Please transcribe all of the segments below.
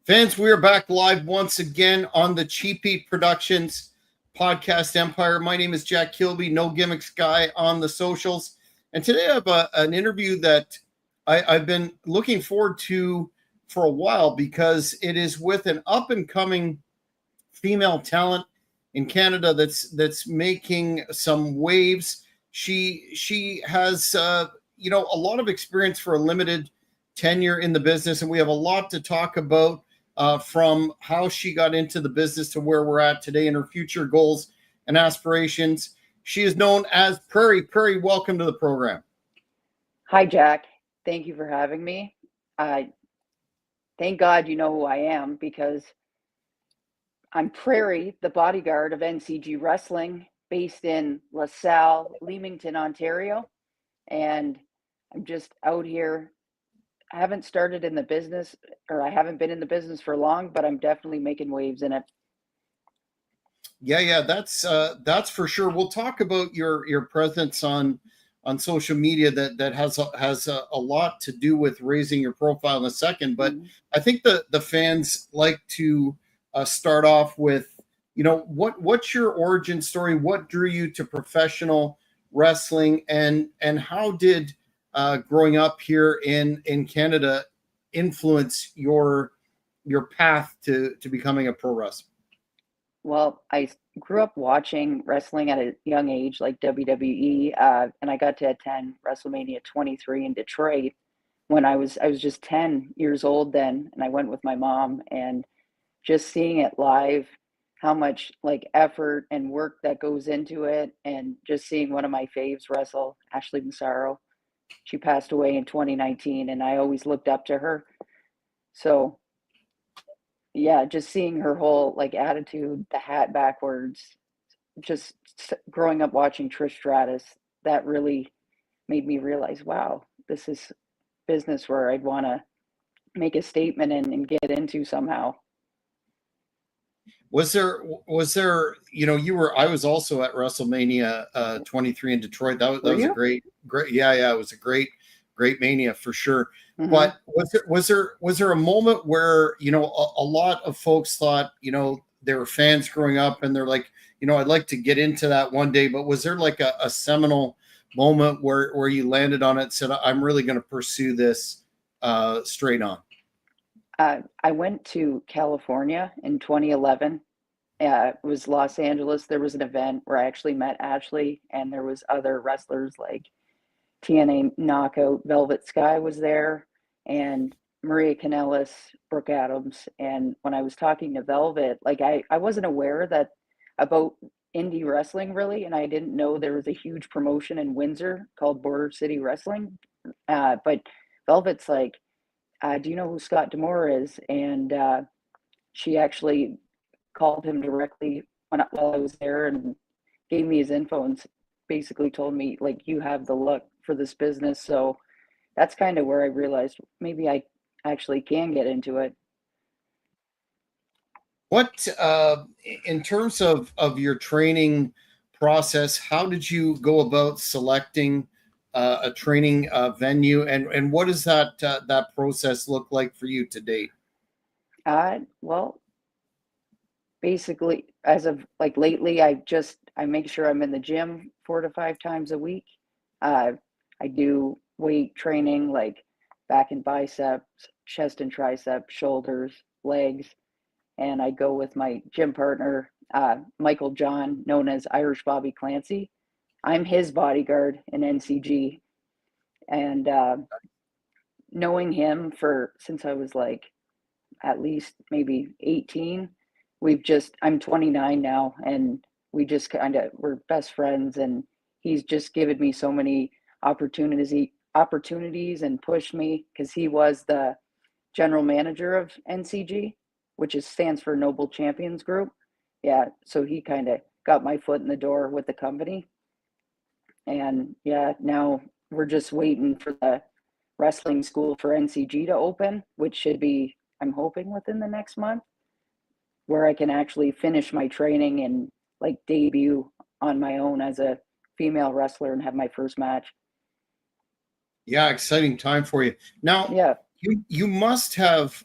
Fans, we are back live once again on the Cheapy Productions podcast empire. My name is Jack Kilby, no gimmicks guy on the socials. And today I have an interview that I've been looking forward to for a while because it is with an up-and-coming female talent in Canada that's making some waves. She has a lot of experience for a limited tenure in the business, and we have a lot to talk about. From how she got into the business to where we're at today and her future goals and aspirations. She is known as Prairie. Prairie, welcome to the program. Hi, Jack. Thank you for having me. Thank God you know who I am, because I'm Prairie, the bodyguard of NCG Wrestling, based in LaSalle, Leamington, Ontario. And I'm just out here. I haven't started in the business, or I haven't been in the business for long, but I'm definitely making waves in it. Yeah, that's for sure. We'll talk about your presence on social media that has a lot to do with raising your profile in a second. But I think the fans like to start off with, what's your origin story? What drew you to professional wrestling, and how did growing up here in Canada influence your path to becoming a pro wrestler? Well, I grew up watching wrestling at a young age, like WWE, and I got to attend WrestleMania 23 in Detroit when I was just 10 years old then, and I went with my mom, and just seeing it live, how much like effort and work that goes into it, and just seeing one of my faves wrestle, Ashley Massaro. She passed away in 2019, and I always looked up to her. So yeah, just seeing her whole like attitude, the hat backwards, just growing up watching Trish Stratus, that really made me realize, wow, this is business where I'd want to make a statement and get into somehow. Was there, I was also at WrestleMania 23 in Detroit. That was a great, yeah, it was a great Mania for sure. Mm-hmm. But was there a moment where, a lot of folks thought, they were fans growing up and they're like, I'd like to get into that one day, but was there like a seminal moment where you landed on it and said, I'm really going to pursue this straight on? I went to California in 2011. It was Los Angeles. There was an event where I actually met Ashley, and there was other wrestlers like TNA Knockout, Velvet Sky was there, and Maria Kanellis, Brooke Adams. And when I was talking to Velvet, like I wasn't aware about indie wrestling really, and I didn't know there was a huge promotion in Windsor called Border City Wrestling. But Velvet's like, do you know who Scott D'Amore is? And she actually called him directly while I was there and gave me his info and basically told me, like, you have the look for this business. So that's kind of where I realized maybe I actually can get into it. What, in terms of your training process, how did you go about selecting a training venue, and what does that process look like for you to date? Well, basically, as of like lately, I make sure I'm in the gym 4 to 5 times a week. I do weight training like back and biceps, chest and triceps, shoulders, legs, and I go with my gym partner, Michael John, known as Irish Bobby Clancy. I'm his bodyguard in NCG. And knowing him since I was like at least maybe 18, I'm 29 now, and we're best friends, and he's just given me so many opportunities and pushed me, because he was the general manager of NCG, which stands for Noble Champions Group. Yeah, so he kind of got my foot in the door with the company. And yeah, now we're just waiting for the wrestling school for NCG to open, which should be, I'm hoping, within the next month, where I can actually finish my training and like debut on my own as a female wrestler and have my first match. Yeah, exciting time for you. Now, yeah. You must have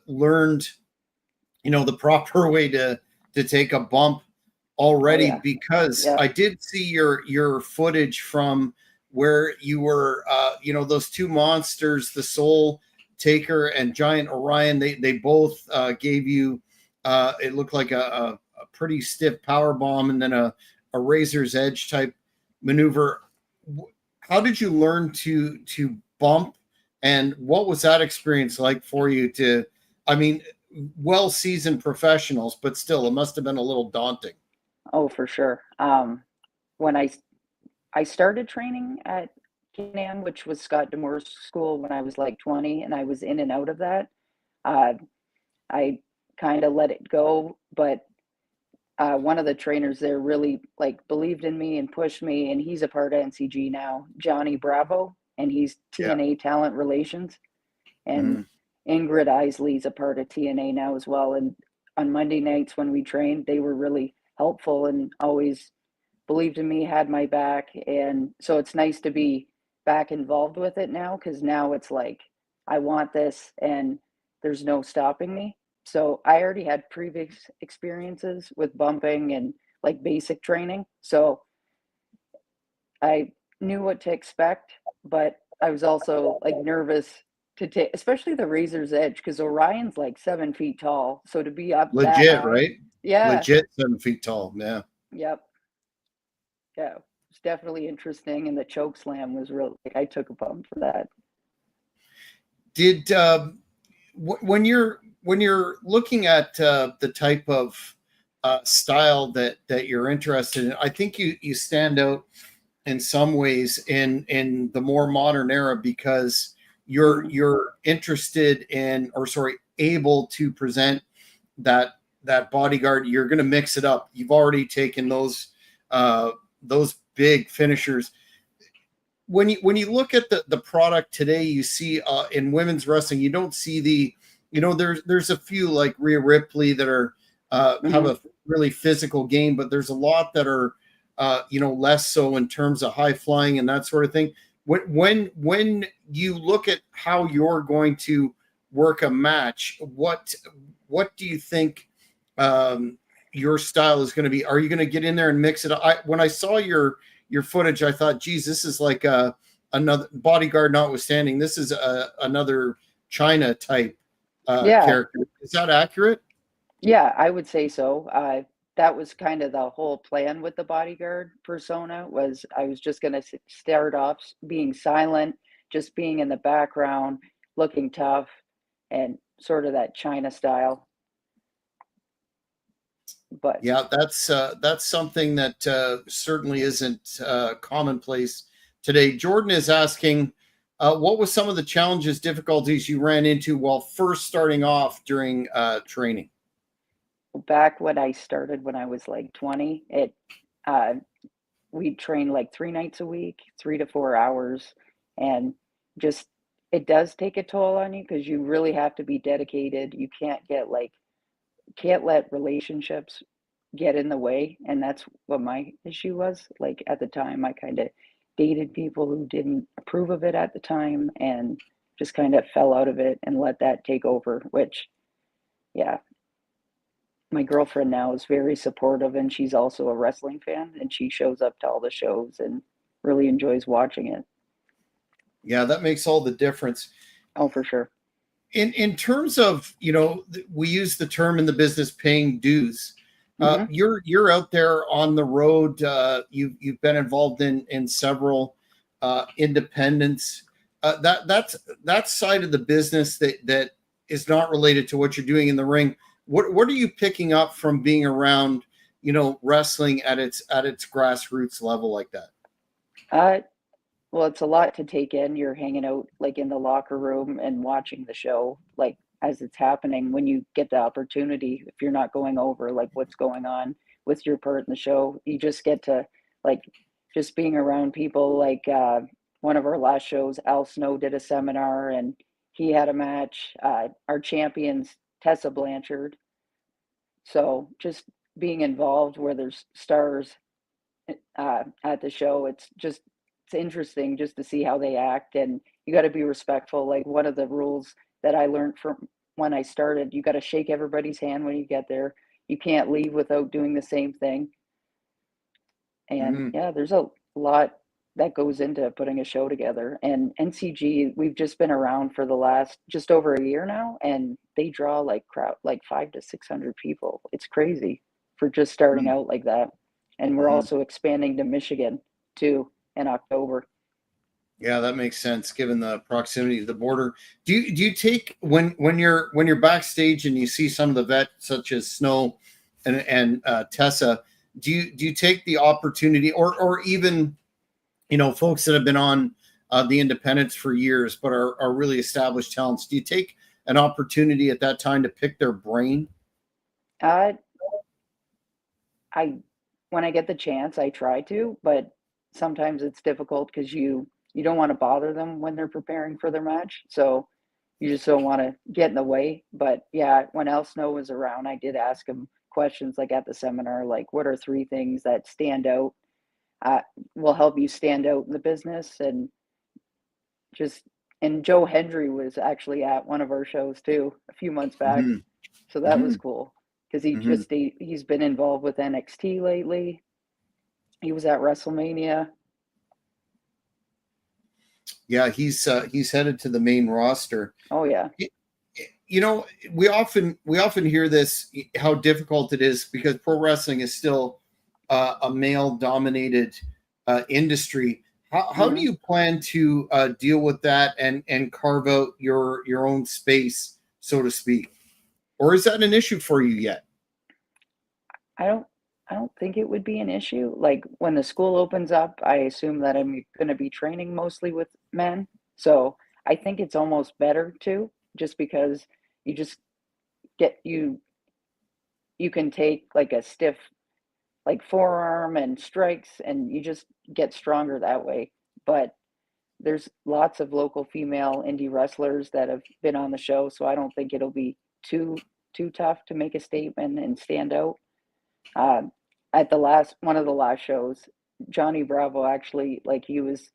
learned, the proper way to take a bump Oh already, yeah. because Yep. I did see your footage from where you were, those two monsters, the Soul Taker and Giant Orion. They both gave you, it looked like a pretty stiff power bomb, and then a razor's edge type maneuver. How did you learn to bump, and what was that experience like for you? I mean, well seasoned professionals, but still, it must have been a little daunting. Oh, for sure. When I started training at Can, which was Scott Demore's school when I was like 20, and I was in and out of that. Uh, I kind of let it go, but one of the trainers there really like believed in me and pushed me, and he's a part of NCG now, Johnny Bravo, and he's Yeah. TNA Talent Relations, and Mhm. Ingrid Isley's a part of TNA now as well. And on Monday nights when we trained, they were really helpful and always believed in me, had my back. And so it's nice to be back involved with it now, because now it's like, I want this and there's no stopping me. So I already had previous experiences with bumping and like basic training. So I knew what to expect, but I was also like nervous to take, especially the razor's edge, because Orion's like 7 feet tall. So to be up that Legit, high, right? yeah, Legit 7 feet tall. Yeah. yep, yeah, it's definitely interesting. And the choke slam was real. Like, I took a bump for that. Did when you're looking at the type of style that you're interested in, I think you stand out in some ways in the more modern era, because you're Hmm. you're interested in, or sorry, able to present that bodyguard. You're going to mix it up. You've already taken those big finishers. When you look at the product today, you see in women's wrestling, you don't see there's a few like Rhea Ripley that are have Hmm. a really physical game, but there's a lot that are less so in terms of high flying and that sort of thing. When you look at how you're going to work a match, what do you think um, your style is going to be? Are you going to get in there and mix it up? When I saw your footage, I thought, geez, this is like another bodyguard, notwithstanding. This is another China type Yeah, character. Is that accurate? yeah, I would say so. That was kind of the whole plan with the bodyguard persona, was I was just going to start off being silent, just being in the background, looking tough, and sort of that China style. But Yeah, that's something that certainly isn't commonplace today. Jordan is asking, what was some of the challenges, difficulties you ran into while first starting off during training? back when I started when I was like 20, uh, we trained like 3 nights a week, 3 to 4 hours, and just it does take a toll on you because you really have to be dedicated. You can't let relationships get in the way, and that's what my issue was. Like at the time, I kind of dated people who didn't approve of it at the time, and just kind of fell out of it and let that take over. Which, yeah, my girlfriend now is very supportive, and she's also a wrestling fan, and she shows up to all the shows and really enjoys watching it. Yeah, that makes all the difference. Oh, for sure. In terms of, we use the term in the business, paying dues. Hmm. You're out there on the road. You've been involved in several independents. That side of the business that is not related to what you're doing in the ring. What are you picking up from being around, wrestling at its grassroots level like that? Uh, Well, it's a lot to take in. You're hanging out like in the locker room and watching the show, like as it's happening. When you get the opportunity, if you're not going over like what's going on with your part in the show, you just get to like just being around people. Like one of our last shows, Al Snow did a seminar and he had a match. Our champions, Tessa Blanchard. So just being involved where there's stars at the show. It's interesting just to see how they act, and you got to be respectful. Like one of the rules that I learned from when I started, you got to shake everybody's hand when you get there. You can't leave without doing the same thing. And Mhm. yeah, there's a lot that goes into putting a show together. And NCG, we've just been around for the last just over a year now, and they draw like crowd like 500 to 600 people. It's crazy for just starting Mhm. out like that. And we're Mhm. also expanding to Michigan too in October. Yeah, that makes sense given the proximity to the border. Do you take when you're backstage and you see some of the vets such as Snow and Tessa? Do you take the opportunity, or even folks that have been on the independents for years but are really established talents? Do you take an opportunity at that time to pick their brain? Uh, I when I get the chance, I try to, but sometimes it's difficult because you don't want to bother them when they're preparing for their match. So you just don't want to get in the way. But yeah, when Al Snow was around, I did ask him questions like at the seminar, like what are three things that stand out, uh, will help you stand out in the business, and just and Joe Hendry was actually at one of our shows too a few months back, Hmm. so that was Hmm. cool because Hmm. he's been involved with NXT lately. He was at WrestleMania. Yeah, he's headed to the main roster. Oh yeah. you know we often hear this, how difficult it is because pro wrestling is still a male dominated industry. How do Hmm. you plan to deal with that and carve out your own space, so to speak, or is that an issue for you yet? I don't I don't think it would be an issue. Like when the school opens up, I assume that I'm going to be training mostly with men. So I think it's almost better too, just because you just get you can take like a stiff like forearm and strikes, and you just get stronger that way. But there's lots of local female indie wrestlers that have been on the show, so I don't think it'll be too tough to make a statement and stand out. Uh, at the last one of the last shows, Johnny Bravo actually like he was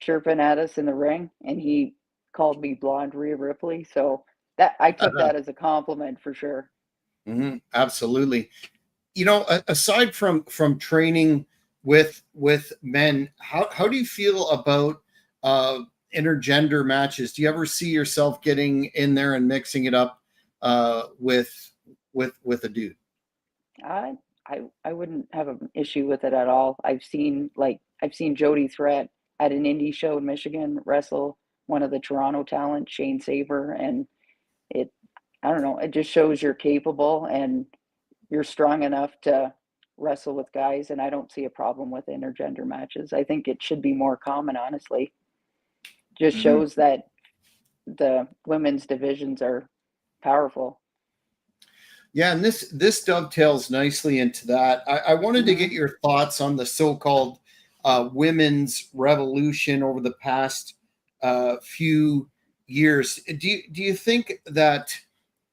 chirping at us in the ring, and he called me blonde Rhea Ripley. So that I took that as a compliment for sure. Absolutely. Aside from training with men, how do you feel about uh intergender matches? Do you ever see yourself getting in there and mixing it up with a dude? I I wouldn't have an issue with it at all. I've seen Jody Threat at an indie show in Michigan wrestle one of the Toronto talent, Shane Saber, and it I don't know, it just shows you're capable and you're strong enough to wrestle with guys, and I don't see a problem with intergender matches. I think it should be more common, honestly. Just Mhm. shows that the women's divisions are powerful. Yeah, and this dovetails nicely into that. I wanted to get Hmm. your thoughts on the so-called women's revolution over the past few years. Do you think that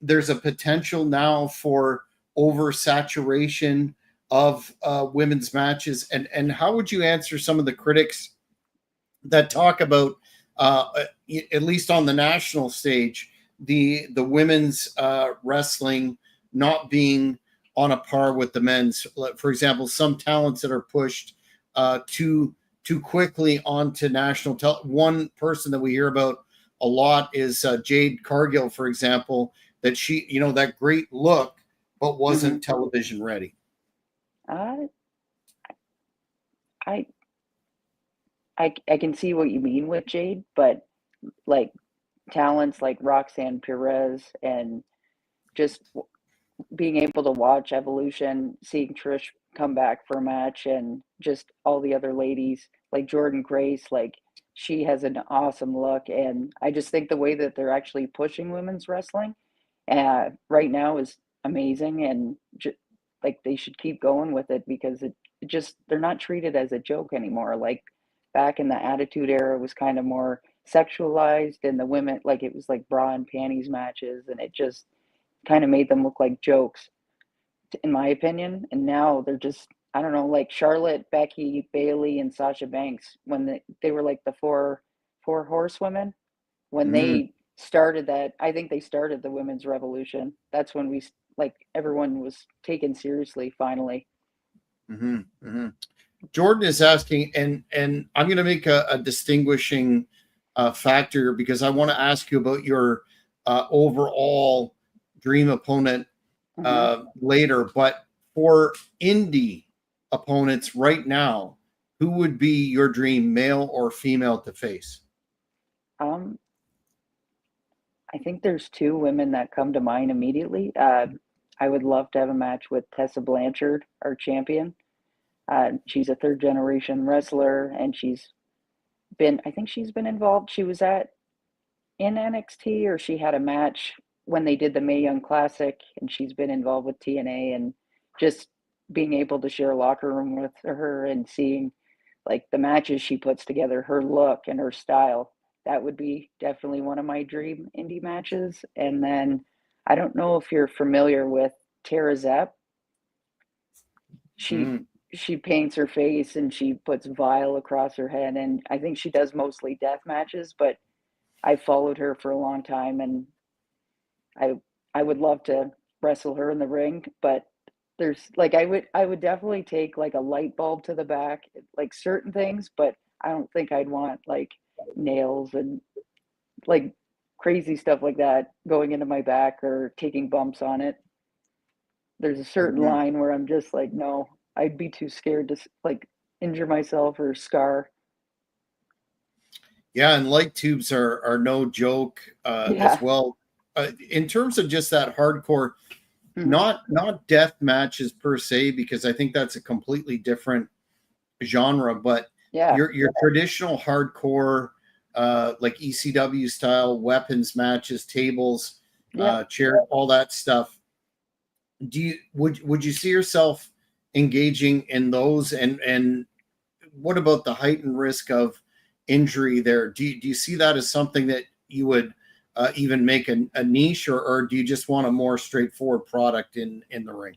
there's a potential now for oversaturation of women's matches, and how would you answer some of the critics that talk about, at least on the national stage, the women's wrestling not being on a par with the men's? For example, some talents that are pushed too quickly onto national one person that we hear about a lot is Jade Cargill, for example, that she, that great look, but Hmm. wasn't television ready. I I I can see what you mean with Jade, but like talents like Roxanne Perez and just being able to watch evolution, seeing Trish come back for a match, and just all the other ladies like Jordan Grace, like she has an awesome look, and I just think the way that they're actually pushing women's wrestling right now is amazing, and like they should keep going with it because it just they're not treated as a joke anymore. Like back in the Attitude Era, it was kind of more sexualized, and the women like it was like bra and panties matches, and it just kind of made them look like jokes, in my opinion. And now they're just, I don't know, like Charlotte, Becky, Bailey, and Sasha Banks when they were like the four horsewomen. when Mm-hmm. they started that, I think they started the women's revolution. That's when we, like, everyone was taken seriously finally. Mm-hmm. Mm-hmm. Jordan is asking, and I'm going to make a distinguishing factor, because I want to ask you about your overall dream opponent Hmm. later. But for indie opponents right now, who would be your dream, male or female, to face? Um, I think there's two women that come to mind immediately. I would love to have a match with Tessa Blanchard, our champion. She's a third generation wrestler, and I think she's been involved. She was in NXT, or she had a match when they did the Mae Young Classic, and she's been involved with TNA. And just being able to share a locker room with her and seeing like the matches she puts together, her look and her style, that would be definitely one of my dream indie matches. And then I don't know if you're familiar with Tara Zepp. She Mm-hmm. she paints her face and she puts vial across her head, and I think she does mostly death matches, but I followed her for a long time, and I I would love to wrestle her in the ring. But there's like, I would definitely take like a light bulb to the back, like certain things, but I don't think I'd want like nails and like crazy stuff like that going into my back or taking bumps on it. There's a certain Mm-hmm. line where I'm just like, no, I'd be too scared to like injure myself or scar. Yeah, and light tubes are no joke as Yeah. well. In terms of just that hardcore, Hmm. not death matches per se, because I think that's a completely different genre. But Yeah. your traditional hardcore, like ECW style weapons matches, tables, Yep. chair, all that stuff. Would you see yourself engaging in those? And what about the heightened risk of injury there? Do you see that as something that you would even make a niche, or do you just want a more straightforward product in the ring?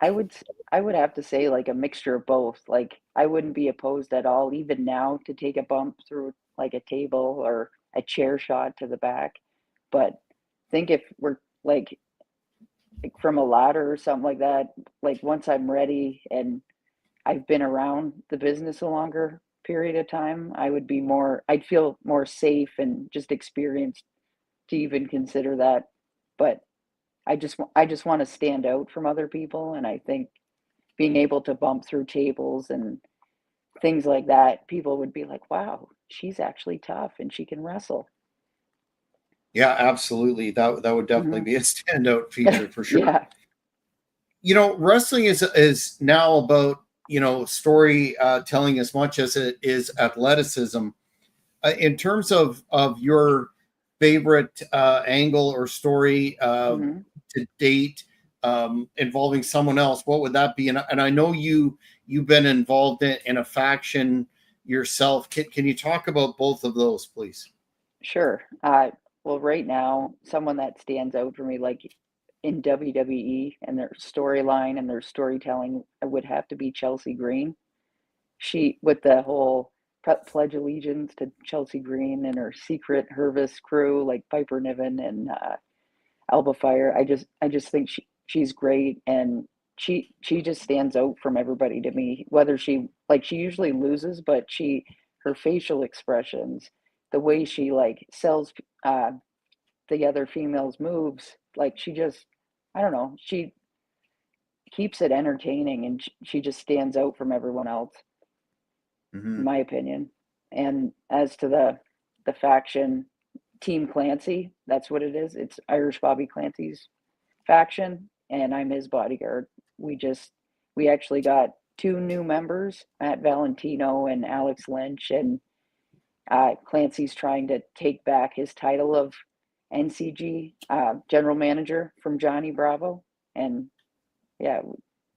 I would I would have to say like a mixture of both. Like I wouldn't be opposed at all, even now, to take a bump through like a table or a chair shot to the back. But think if we're like from a ladder or something like that, like once I'm ready and I've been around the business a longer period of time, I'd feel more safe and just experienced to even consider that. But I just want to stand out from other people, and I think being able to bump through tables and things like that, people would be like, "Wow, she's actually tough and she can wrestle." Yeah, absolutely. That would definitely Hmm. be a standout feature for sure. Yeah. Wrestling is now about story telling as much as it is athleticism. In terms of your favorite angle or story Hmm. to date, involving someone else, what would that be? And I know you've been involved in a faction yourself. Can you talk about both of those, please? Sure. Well, right now, someone that stands out for me, like in WWE and their storyline and their storytelling, would have to be Chelsea Green. She, with the whole pledge allegiance to Chelsea Green and her secret Hervis crew, like Piper Niven and Alba Fire. I just think she's great, and she just stands out from everybody to me. Whether she usually loses, but her facial expressions, the way she like sells uh, the other females' moves, like she just, I don't know, she keeps it entertaining, and she just stands out from everyone else, in Hmm. my opinion. And as to the faction, Team Clancy, that's what it is. It's Irish Bobby Clancy's faction, and I'm his bodyguard. We actually got two new members, Matt Valentino and Alex Lynch, and Clancy's trying to take back his title of NCG general manager from Johnny Bravo. And yeah,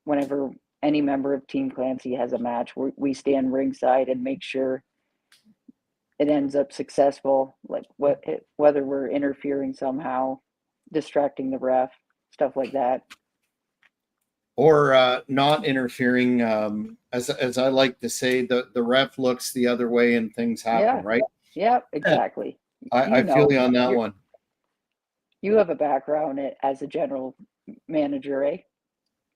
whenever any member of Team Clancy has a match, we stand ringside and make sure it ends up successful. Like whether we're interfering somehow, distracting the ref, stuff like that. Or not interfering, as I like to say, the ref looks the other way and things happen, Yeah, right? yeah, exactly. I feel you on that you one. you have a background as a general manager, eh?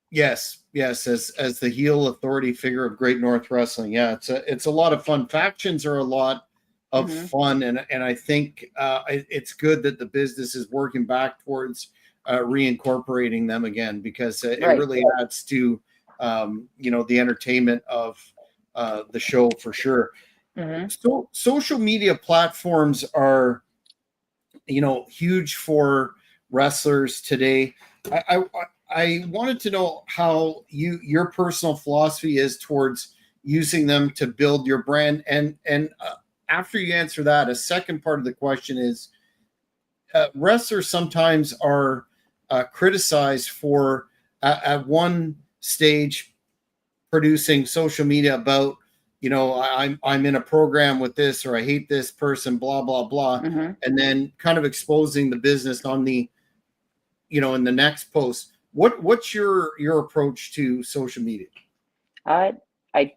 Yes, yes, as the heel authority figure of Great North Wrestling. Yeah, it's a lot of fun. Factions are a lot of Hmm. fun, and I think it's good that the business is working back towards reincorporating them again, because it Right. really adds to the entertainment of the show for sure. Hmm. So social media platforms are huge for wrestlers today. I wanted to know how your personal philosophy is towards using them to build your brand, and after you answer that, a second part of the question is, wrestlers sometimes are criticized for at one stage producing social media about, I'm in a program with this, or I hate this person, blah blah blah, Hmm. and then kind of exposing the business on the in the next post. What's your approach to social media? I I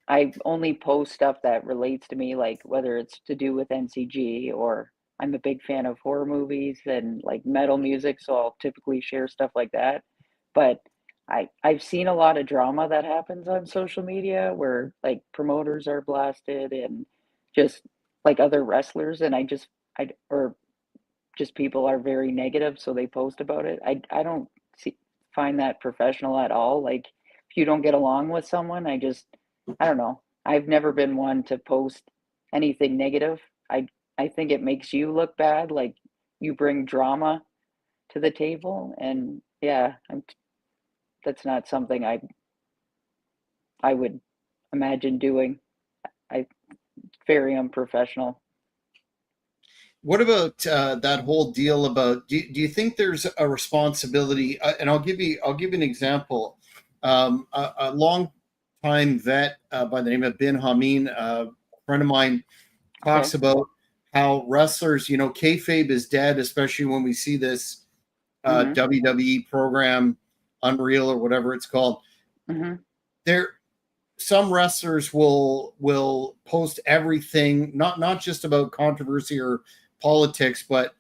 I only post stuff that relates to me, like whether it's to do with NCG, or I'm a big fan of horror movies and like metal music, so I'll typically share stuff like that. But I've seen a lot of drama that happens on social media where like promoters are blasted and just like other wrestlers, and I or just people are very negative, so they post about it. I don't see, find that professional at all. Like if you don't get along with someone, I don't know. I've never been one to post anything negative. I think it makes you look bad, like you bring drama to the table, and yeah, that's not something I would imagine doing. I very unprofessional. What about that whole deal about, do you think there's a responsibility, and I'll give you an example. A long time vet by the name of Bin Hameen, a friend of mine, talks Okay. about how wrestlers, kayfabe is dead, especially when we see this Mhm. WWE program, Unreal or whatever it's called. Mhm. There, some wrestlers will post everything, not just about controversy or politics, but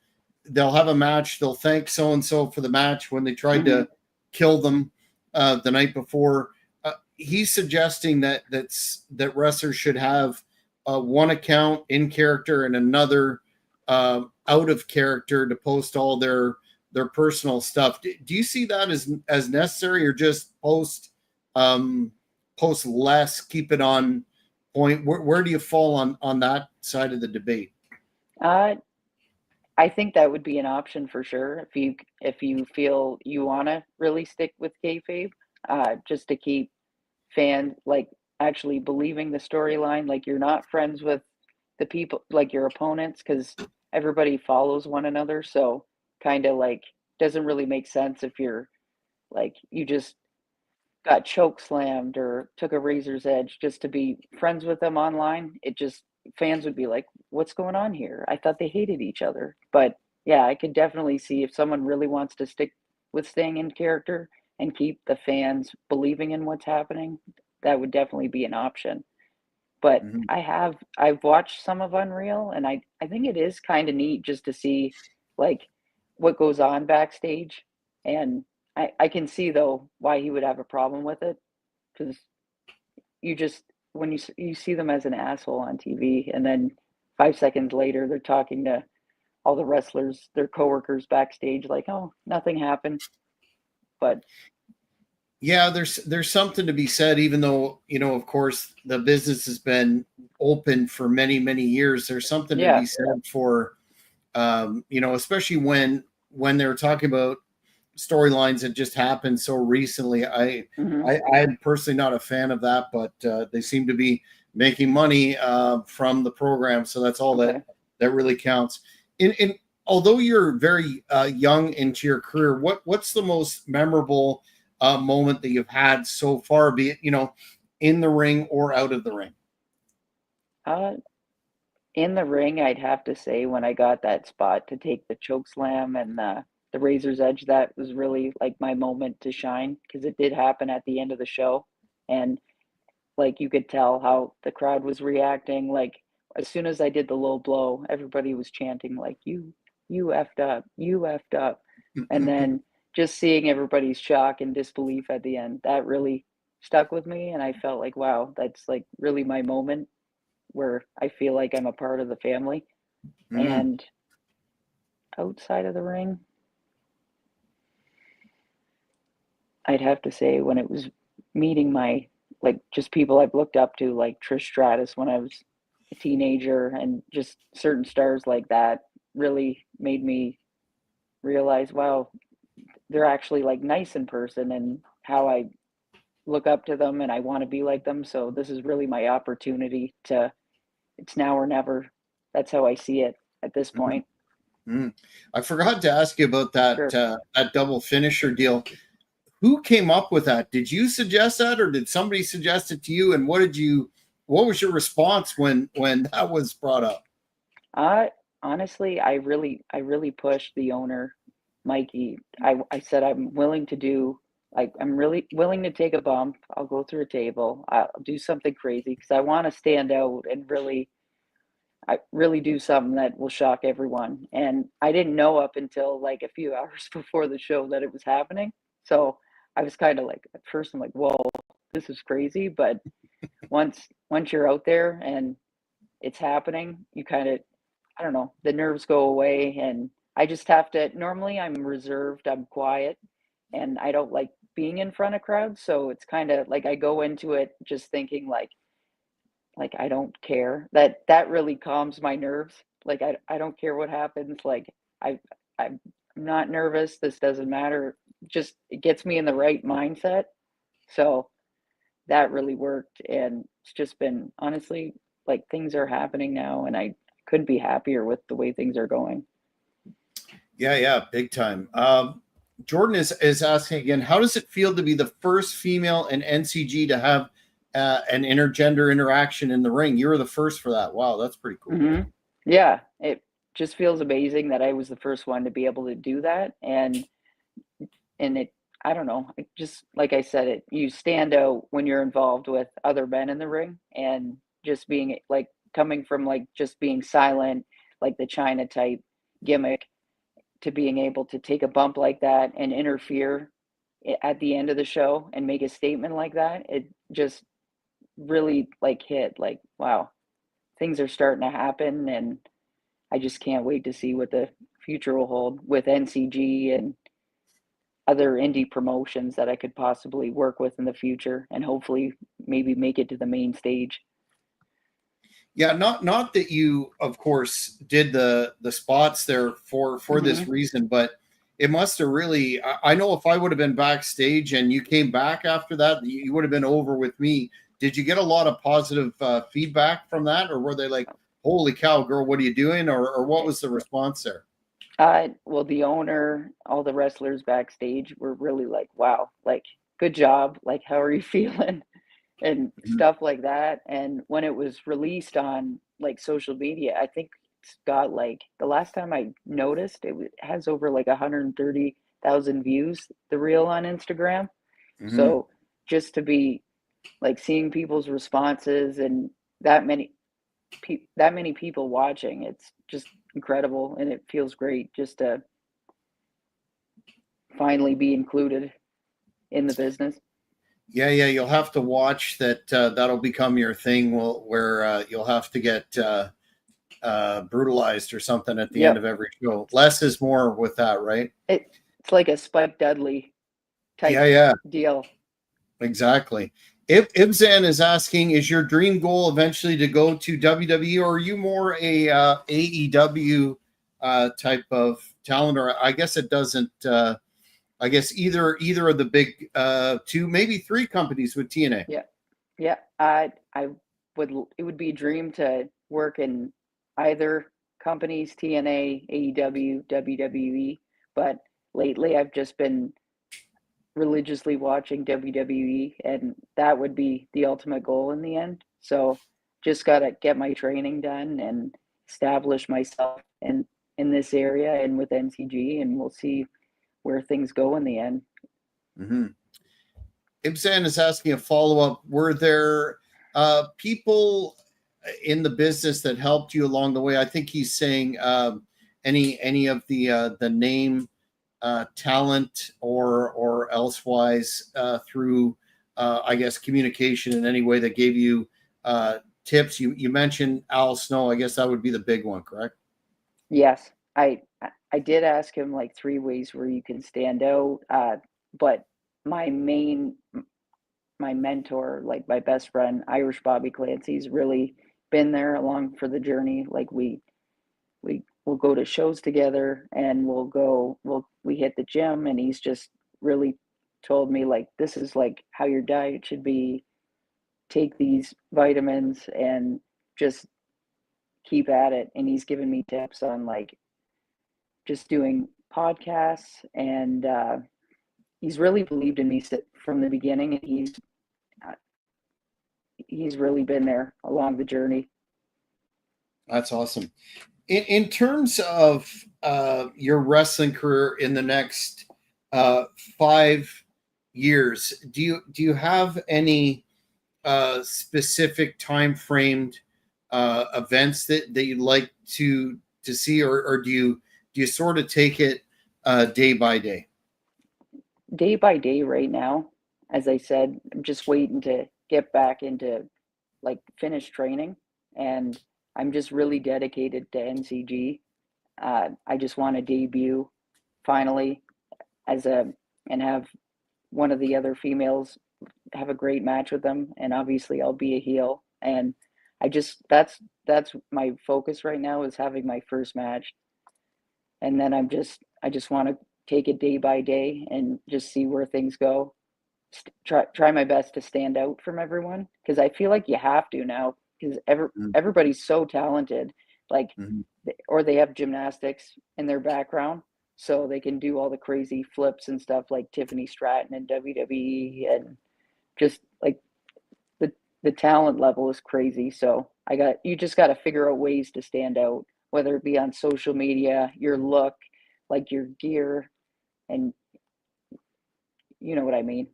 they'll have a match. They'll thank so and so for the match when they tried Mhm. to kill them the night before. He's suggesting that wrestlers should have one account in character and another out of character to post all their personal stuff. Do you see that as necessary, or just um, post less, keep it on point? Where do you fall on that side of the debate? Uh, I think that would be an option for sure if you feel you wanna really stick with kayfabe, just to keep fans, like, actually believing the storyline, like, you're not friends with the people like, your opponents, because everybody follows one another, so kinda, like, doesn't really make sense if you're, like, you just got choke slammed or took a razor's edge just to be friends with them online. It just fans would be like, "What's going on here? I thought they hated each other." But yeah, I could definitely see if someone really wants to stick with staying in character and keep the fans believing in what's happening, that would definitely be an option. But Mhm. I've watched some of Unreal, and I think it is kind of neat just to see like what goes on backstage, and I can see though why he would have a problem with it, because you just when you see them as an asshole on TV, and then 5 seconds later they're talking to all the wrestlers, their coworkers backstage, like, oh, nothing happened. But Yeah, there's something to be said, even though, of course, the business has been open for many, many years. There's something to be yeah. said for, especially when they were talking about storylines that just happened so recently. Hmm. I'm personally not a fan of that, but they seem to be making money from the program, so that's all that Okay. really counts. In Although you're very young into your career, what's the most memorable moment that you've had so far, be it in the ring or out of the ring? uh In the ring, I'd have to say when I got that spot to take the choke slam and the razor's edge, that was really like my moment to shine, because it did happen at the end of the show, and like you could tell how the crowd was reacting. Like as soon as I did the low blow, everybody was chanting like you effed up, you effed up. And then just seeing everybody's shock and disbelief at the end, that really stuck with me. And I felt like, wow, that's like really my moment where I feel like I'm a part of the family. And outside of the ring, I'd have to say when it was meeting my, like, just people I've looked up to, like Trish Stratus when I was a teenager, and just certain stars like that really made me realize, wow, they're actually like nice in person, and how I look up to them and I want to be like them. So this is really my opportunity to, it's now or never. That's how I see it at this point. I forgot to ask you about that Sure. that double finisher deal. Who came up with that? Did you suggest that, or did somebody suggest it to you? And what was your response when that was brought up? Honestly, I really pushed the owner, Mikey. I said I'm willing to do, like, I'm really willing to take a bump. I'll go through a table. I'll do something crazy because I want to stand out and really, I really do something that will shock everyone. And I didn't know up until like a few hours before the show that it was happening. So I was kind of like, at first I'm like, whoa, this is crazy. But once you're out there and it's happening, you kind of, I don't know, the nerves go away, and I just have to, normally I'm reserved, I'm quiet, and I don't like being in front of crowds. So it's kind of like I go into it just thinking like I don't care. That really calms my nerves. Like I don't care what happens. Like I'm not nervous. This doesn't matter. Just it gets me in the right mindset. So that really worked, and it's just been, honestly, like, things are happening now, and I couldn't be happier with the way things are going. Yeah, big time. Jordan is asking again, how does it feel to be the first female in NCG to have an intergender interaction in the ring? You were the first for that. Wow, that's pretty cool. Mm-hmm. Yeah, it just feels amazing that I was the first one to be able to do that, and it, I don't know, it just, like I said, it, you stand out when you're involved with other men in the ring, and just being like, coming from like just being silent, like the China type gimmick, to being able to take a bump like that and interfere at the end of the show and make a statement like that, it just really like hit like, wow, things are starting to happen, and I just can't wait to see what the future will hold with NCG and other indie promotions that I could possibly work with in the future, and hopefully maybe make it to the main stage. Yeah, not that you, of course, did the spots there for this reason, but it must have really. I know if I would have been backstage and you came back after that, you would have been over with me. Did you get a lot of positive feedback from that, or were they like, "Holy cow, girl, what are you doing?" Or what was the response there? Well, the owner, all the wrestlers backstage were really like, wow, like, good job. Like, how are you feeling? And stuff like that. And when it was released on like social media, I think it's got like, the last time I noticed, has over like 130,000 views, the reel on Instagram. So just to be like seeing people's responses and that many that many people watching, it's just incredible, and it feels great just to finally be included in the business. Yeah, you'll have to watch that. That'll become your thing. Where you'll have to get brutalized or something at the end Yep. of every show. Less is more with that, right? It's like a Spike Dudley type Yeah, deal. exactly. Ibzan is asking, is your dream goal eventually to go to WWE, or are you more a AEW type of talent? Or I guess it doesn't. I guess either of the big two, maybe three companies with TNA. Yeah. I would. It would be a dream to work in either companies, TNA, AEW, WWE. But lately, I've just been religiously watching WWE, and that would be the ultimate goal in the end. So just gotta get my training done and establish myself in this area and with NCG, and we'll see where things go in the end. Ibzan is asking a follow-up. Were there people in the business that helped you along the way? I think he's saying any of the name talent or elsewise through I guess communication in any way that gave you tips. You mentioned Al Snow. I guess that would be the big one, correct? Yes, I did ask him like 3 ways where you can stand out, but my main my mentor, like my best friend, Irish Bobby Clancy's really been there along for the journey. Like we will go to shows together and we hit the gym, and he's just really told me like this is like how your diet should be. Take these vitamins and just keep at it. And he's given me tips on like just doing podcasts, and he's really believed in me from the beginning, and uh, he's really been there along the journey. That's awesome. In terms of your wrestling career in the next 5 years, do you have any specific time framed events that you'd like to see, or do you sort of take it day by day? Day by day right now. As I said, I'm just waiting to get back into like finish training, and I'm just really dedicated to NCG. I just want to debut finally as a and have one of the other females have a great match with them, and obviously I'll be a heel. And I just that's my focus right now is having my first match, and then I just want to take it day by day and just see where things go. Try my best to stand out from everyone because I feel like you have to now because everybody's so talented, like Mm-hmm. or they have gymnastics in their background, so they can do all the crazy flips and stuff like Tiffany Stratton and WWE, and just like the the talent level is crazy. So you just got to figure out ways to stand out, whether it be on social media, your look, like your gear, and you know what I mean.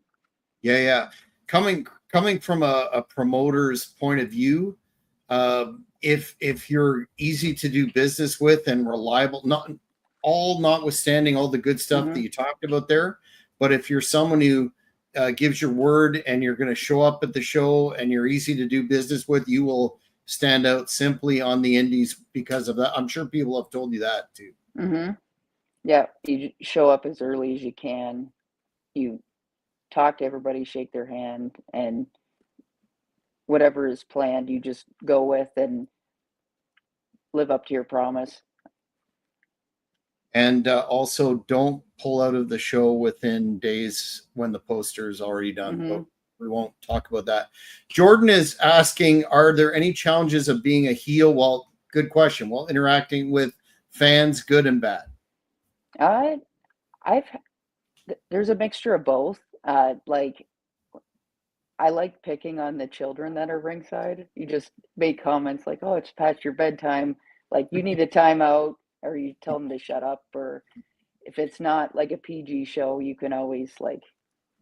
Yeah. Coming from a promoter's point of view, if you're easy to do business with and reliable, notwithstanding all the good stuff that Hmm. you talked about there, but if you're someone who gives your word and you're going to show up at the show and you're easy to do business with, you will stand out simply on the indies because of that. I'm sure people have told you that too. Hmm. Yeah, you show up as early as you can. You talk to everybody, shake their hand, and whatever is planned, you just go with and live up to your promise. And also, don't pull out of the show within days when the poster is already done. But Hmm. we won't talk about that. Jordan is asking, are there any challenges of being a heel? Well, good question. Well, interacting with fans, good and bad. I I've there's a mixture of both. Like I like picking on the children that are ringside. You just make comments like, "Oh, it's past your bedtime. Like you need a timeout," or you tell them to shut up. Or if it's not like a PG show, you can always like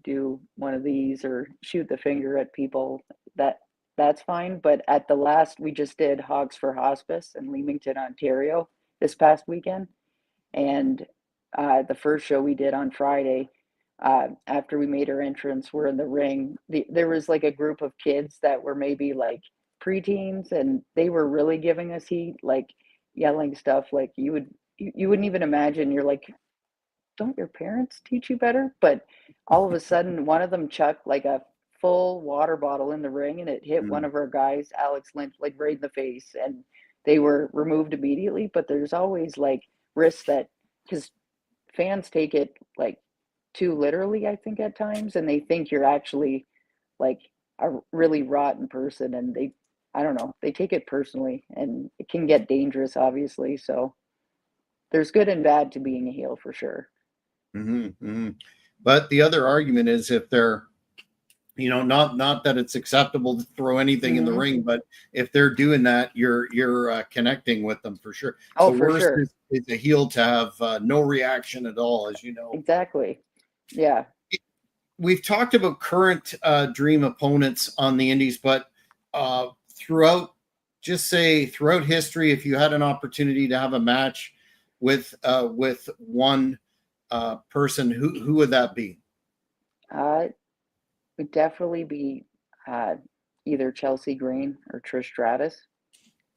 do one of these or shoot the finger at people. That that's fine. But at the last, we just did Hogs for Hospice in Leamington, Ontario, this past weekend, and the first show we did on Friday, after we made our entrance, we're in the ring. There was like a group of kids that were maybe like preteens, and they were really giving us heat, like yelling stuff like you wouldn't even imagine. You're like, don't your parents teach you better? But all of a sudden, one of them chucked like a full water bottle in the ring, and it hit one Mm. of our guys, Alex Lynch, like right in the face, and they were removed immediately. But there's always like risks that because fans take it like too literally, I think at times, and they think you're actually like a really rotten person, and I don't know, they take it personally, and it can get dangerous, obviously. So there's good and bad to being a heel for sure. Mm-hmm, mm-hmm. But the other argument is if they're, not that it's acceptable to throw anything in the Hmm. ring, but if they're doing that, you're connecting with them for sure. Oh, The for worst sure. is a heel to have no reaction at all, as you know. Exactly. Yeah. We've talked about current dream opponents on the indies, but throughout just say throughout history, if you had an opportunity to have a match with one person, who would that be? Would definitely be either Chelsea Green or Trish Stratus.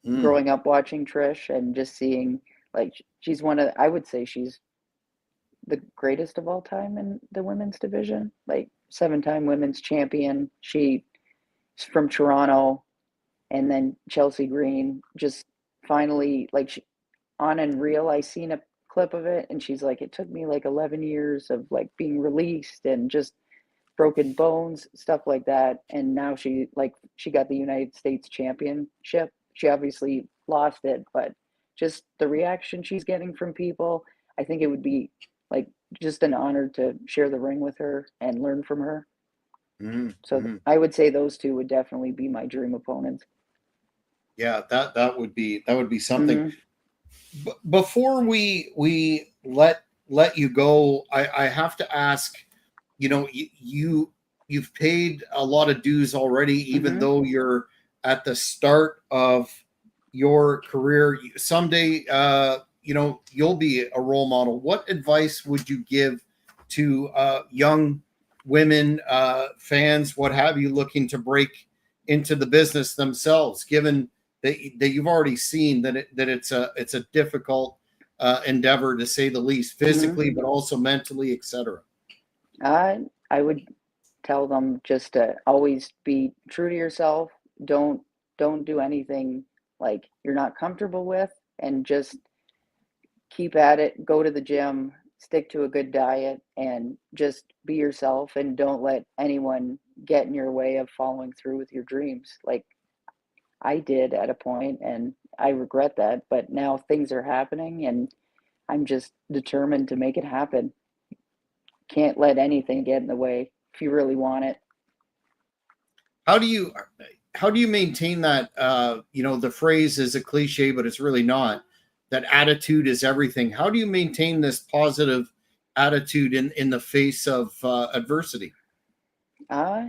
Mm. Growing up watching Trish and just seeing, like, she's I would say she's the greatest of all time in the women's division, like 7-time women's champion. She's from Toronto. And then Chelsea Green just finally, like, on Unreal, I seen a clip of it, and she's like, it took me like 11 years of like being released and just broken bones, stuff like that. And now she got the United States championship. She obviously lost it, but just the reaction she's getting from people, I think it would be like just an honor to share the ring with her and learn from her. So I would say those two would definitely be my dream opponents. Yeah, that would be something. Mm-hmm. Before we let you go, I have to ask. You've paid a lot of dues already, even Mm-hmm. though you're at the start of your career. Someday, you'll be a role model. What advice would you give to young women, fans, what have you, looking to break into the business themselves, given that you've already seen that it's a difficult endeavor, to say the least, physically, but also mentally, etc.? I would tell them just to always be true to yourself. Don't do anything like you're not comfortable with, and just keep at it. Go to the gym, stick to a good diet, and just be yourself, and don't let anyone get in your way of following through with your dreams. Like I did at a point, and I regret that, but now things are happening, and I'm just determined to make it happen. Can't let anything get in the way if you really want it. How do you maintain that? The phrase is a cliche, but it's really not. That attitude is everything. How do you maintain this positive attitude in the face of adversity? Uh,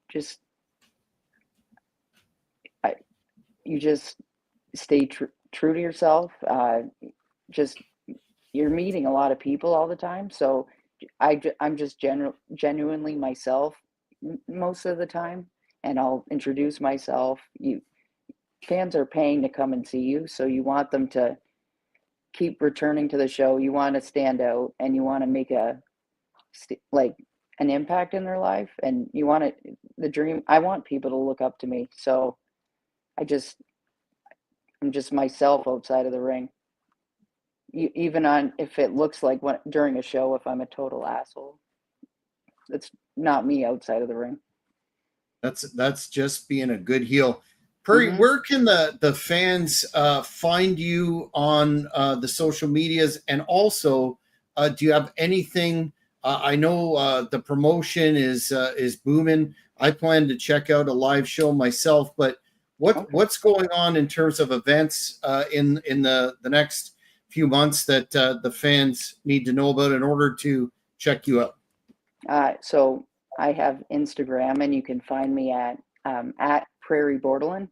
just I, you just stay true to yourself. Just you're meeting a lot of people all the time, so I'm just genuinely myself most of the time, and I'll introduce myself. You Fans are paying to come and see you, so you want them to keep returning to the show. You want to stand out, and you want to make like an impact in their life, and you want the dream. I want people to look up to me, so I just I'm just myself outside of the ring. Even on if it looks like during a show, if I'm a total asshole, it's not me outside of the ring. That's just being a good heel. Prairie, Mm-hmm. where can the fans find you on the social medias? And also, do you have anything? I know the promotion is booming. I plan to check out a live show myself, but what's going on in terms of events in the next few months that the fans need to know about in order to check you out? So I have Instagram, and you can find me at Prairie Bortolin.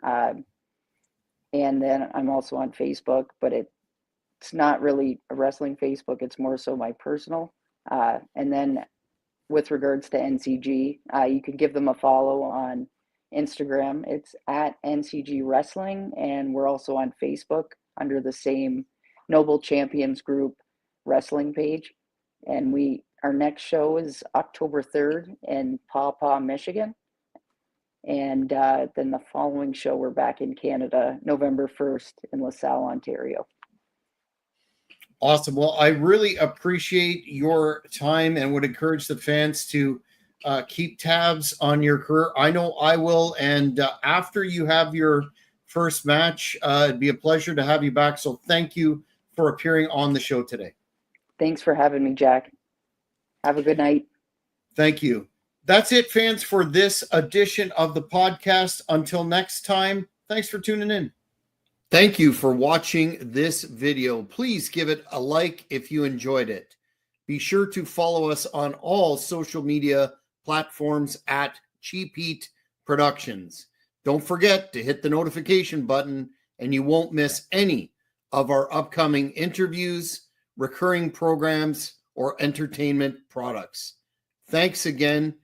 And then I'm also on Facebook, but it's not really a wrestling Facebook. It's more so my personal. And then with regards to NCG, you can give them a follow on Instagram. It's at NCG Wrestling, and we're also on Facebook under the same Noble Champions Group wrestling page. And our next show is October 3rd in Paw Paw, Michigan. And then the following show, we're back in Canada, November 1st in LaSalle, Ontario. Awesome. Well, I really appreciate your time and would encourage the fans to keep tabs on your career. I know I will. And after you have your first match, it'd be a pleasure to have you back. So thank you for appearing on the show today. Thanks for having me, Jack. Have a good night. Thank you. That's it, fans, for this edition of the podcast. Until next time, thanks for tuning in. Thank you for watching this video. Please give it a like if you enjoyed it. Be sure to follow us on all social media platforms at Cheap Heat Productions. Don't forget to hit the notification button and you won't miss any of our upcoming interviews, recurring programs, or entertainment products. Thanks again,